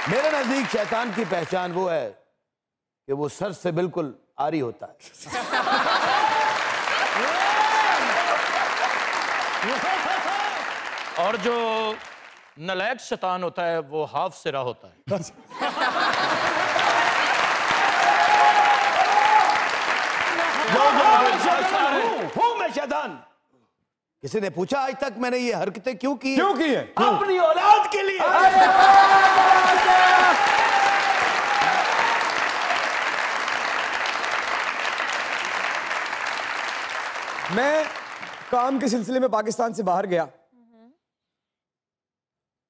मेरे नजदीक शैतान की पहचान वो है कि वो सर से बिल्कुल आरी होता है। और जो नलायक शैतान होता है वो हाफ सिरा होता है। हूं मैं शैतान। किसी ने पूछा आज तक मैंने ये हरकतें क्यों की? क्यों की है? अपनी औलाद के लिए। मैं काम के सिलसिले में पाकिस्तान से बाहर गया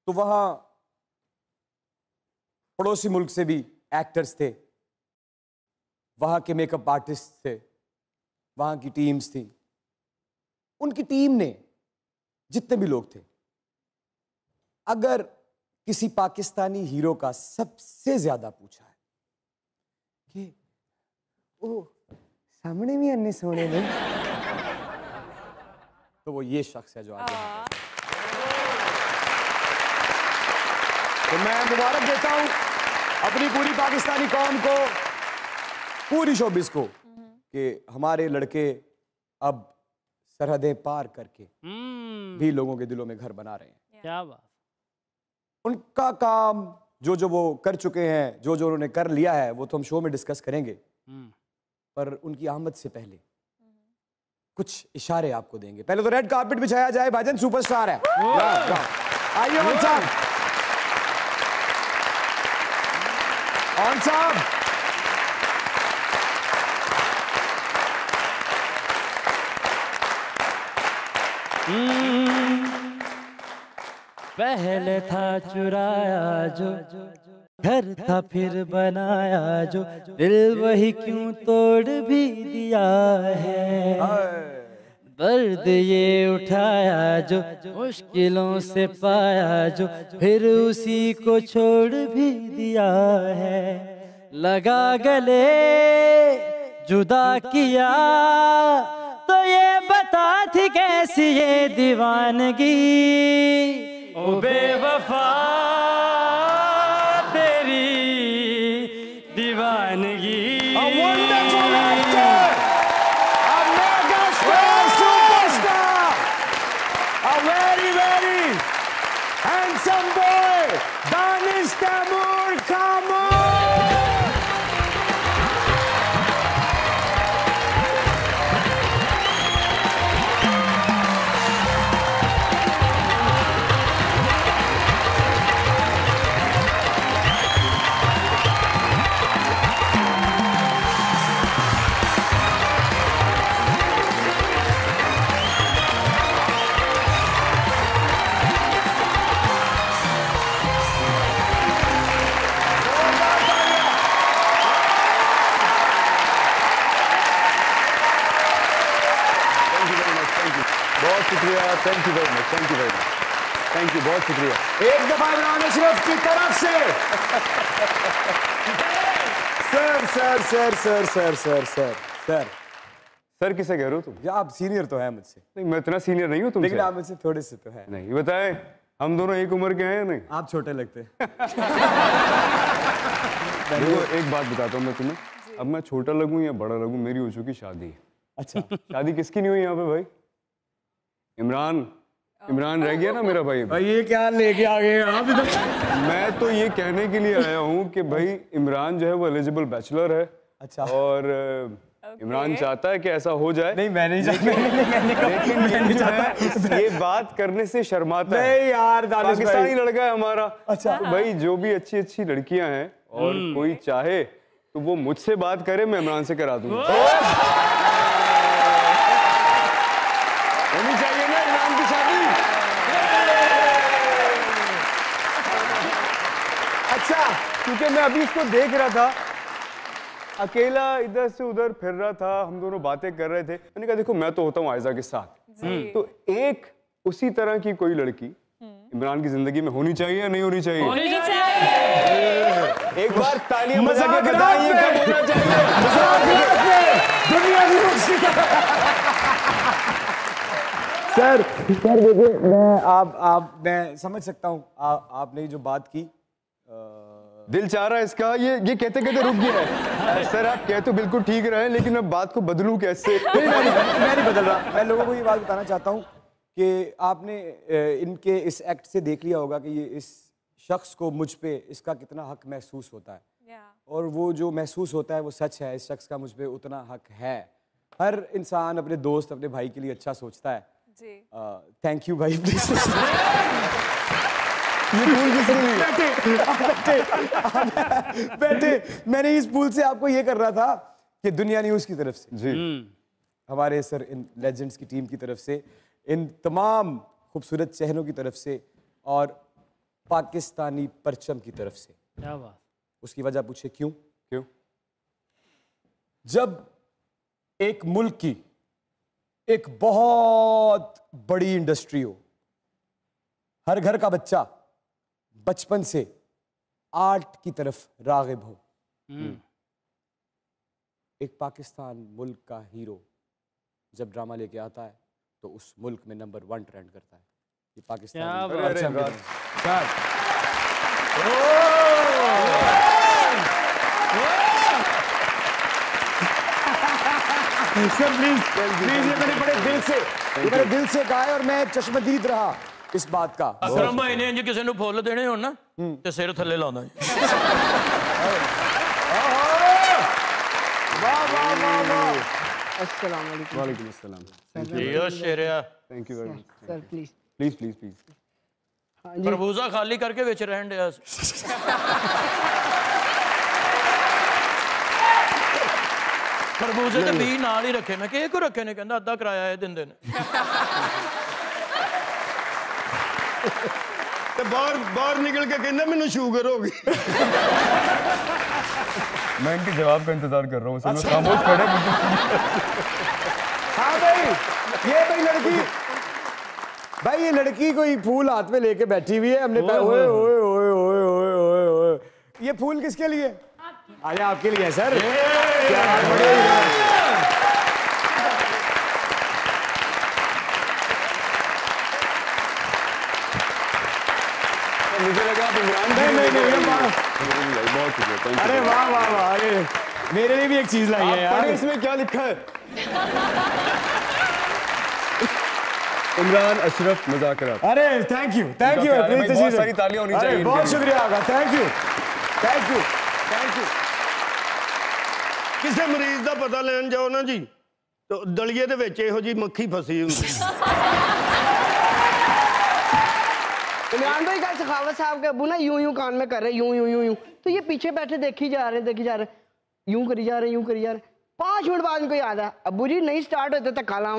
तो वहां पड़ोसी मुल्क से भी एक्टर्स थे, वहां के मेकअप आर्टिस्ट थे, वहां की टीम्स थी। उनकी टीम ने जितने भी लोग थे, अगर किसी पाकिस्तानी हीरो का सबसे ज्यादा पूछा है कि ओ सामने भी अन्य सोने में, तो वो ये शख्स है जो आज यहाँ पे। तो मैं मुबारक देता हूं अपनी पूरी पाकिस्तानी कौम को, पूरी शोबिस को, कि हमारे लड़के अब सरहदें पार करके भी लोगों के दिलों में घर बना रहे हैं। क्या बात। उनका काम जो वो कर चुके हैं, जो उन्होंने कर लिया है, वो तो हम शो में डिस्कस करेंगे, पर उनकी आमद से पहले कुछ इशारे आपको देंगे। पहले तो रेड कार्पेट बिछाया जाए, भाईजान सुपरस्टार है। आइए ऑन साहब, ऑन साहब। पहले था चुराया जो, घर था फिर बनाया जो, दिल वही क्यों तोड़ भी दिया है। दर्द ये उठाया जो, मुश्किलों से पाया जो, फिर उसी को छोड़ भी दिया है। लगा गले जुदा किया तो ये बता थी कैसी ये दीवानगी। ओ बेवफा तेरी दीवानगी। Handsome boy, Danish Taimur, come on! Thank you very much, thank you very much, thank you, बहुत शुक्रिया। एक दफा इमरान अशरफ की तरफ से sir sir sir sir sir sir sir sir sir किसे कह रहे हो तुम? या आप सीनियर तो है मुझसे। नहीं, मैं इतना सीनियर नहीं हूँ तुमसे। लेकिन आप मुझसे थोड़े से तो है। नहीं, बताएं हम दोनों एक उम्र के हैं या नहीं? आप छोटे लगते। देखो एक बात बताता हूँ मैं तुम्हें, अब मैं छोटा लगूं या बड़ा लगूं, मेरी हो चुकी शादी। अच्छा, शादी किसकी नहीं हुई यहाँ पे भाई? इमरान रह गया ना मेरा भाई। भाई ये क्या लेके आ गए आप इधर? मैं तो ये कहने के लिए आया हूँ कि भाई इमरान जो है वो एलिजिबल बैचलर है। अच्छा। और इमरान चाहता है कि ऐसा हो जाए। नहीं मैं नहीं चाहता, ये बात करने से शर्माता है। नहीं यार, पाकिस्तानी लड़का है हमारा। अच्छा। तो भाई जो भी अच्छी अच्छी लड़कियां हैं और कोई चाहे तो वो मुझसे बात करे, मैं इमरान से करा दूंगा। होनी चाहिए ना इमरान की शादी। अच्छा, क्योंकि मैं अभी इसको देख रहा था, अकेला इधर से उधर फिर रहा था, हम दोनों बातें कर रहे थे। मैंने कहा देखो मैं तो होता हूँ आयजा के साथ, तो एक उसी तरह की कोई लड़की इमरान की जिंदगी में होनी चाहिए या नहीं होनी चाहिए? होनी चाहिए। एक बार तालियां बजा के बताइए कब होना चाहिए। दुनिया की खुशी सर देखिए, मैं समझ सकता हूँ आपने जो बात की, दिल चाह रहा है इसका, ये कहते कहते रुक गया है। सर आप कह तो बिल्कुल ठीक रहे, लेकिन मैं बात को बदलूं कैसे? मैं नहीं बदल रहा। मैं लोगों को ये बात बताना चाहता हूँ कि आपने इनके इस एक्ट से देख लिया होगा कि ये इस शख्स को मुझ पे इसका कितना हक महसूस होता है, और वो जो महसूस होता है वो सच है। इस शख्स का मुझ पे उतना हक है। हर इंसान अपने दोस्त, अपने भाई के लिए अच्छा सोचता है। थैंक यू भाई। ये फूल किसने ली? बैठे। मैंने इस फूल से आपको ये कर रहा था कि दुनिया न्यूज़ की तरफ से जी, हमारे सर इन लेजेंड्स की टीम की तरफ से, इन तमाम खूबसूरत चेहरों की तरफ से, और पाकिस्तानी परचम की तरफ से। क्या बात। उसकी वजह पूछे क्यों? क्यों? जब एक मुल्क की एक बहुत बड़ी इंडस्ट्री हो, हर घर का बच्चा बचपन से आर्ट की तरफ रागिब हो, एक पाकिस्तान मुल्क का हीरो जब ड्रामा लेके आता है तो उस मुल्क में नंबर 1 ट्रेंड करता है। ये पाकिस्तान सर प्लीज ये मेरे दिल से कहा है, और मैं चश्मदीद रहा इस बात का। अकरम भाई ने इंज किसी ने फुੱਲ देने हो ना ते सिर थल्ले लाਉਂਦਾ वाह वाह वाह वाह। अस्सलाम वालेकुम। वालेकुम अस्सलाम। यो शेरिया thank you very much. Sir please please please please. हाँ जी। तरबूजा खाली करके विच रहन दिया तरबूजे ते बी नाल ही रखे। मैं कि को रखे ने? कहंदा अद्धा किराया ये दिंदे ने। ਤੇ ਬਾਹਰ निकल के कहना मैनू शुगर हो गई। मैं इनके जवाब का इंतजार कर रहा हूँ। सब लोग खामोश खड़े। हाँ भाई, ये लड़की कोई फूल हाथ में लेके बैठी हुई है। हमने कहा ओए ओए ओए ओए ओए ओए ओए, ये फूल किसके लिए? अरे आपके लिए सर। क्या मुझे लगा आप इमरान। नहीं, बहुत शुक्रिया। अरे वाह वाह वाह। अरे मेरे लिए भी एक चीज लाई है यार। इसमें क्या लिखा है? इमरान अशरफ मुज़ाकरात। अरे थैंक यू बहुत सारी तालियां होनी चाहिए। बहुत शुक्रिया आपका। Thank you. किसी मरीज का पता लैन जाओ ना जी, तो दलिए दे विच इहो जी मक्खी फसी हुंदी। इमरान भाई का सखावत साहब के अबू ना यूं कान में कर रहे, यूं, तो ये पीछे बैठे देखी जा रहे, यूं करी जा रहे। 5 मिनट बाद इनको याद है, अबू जी नहीं स्टार्ट होते तो काला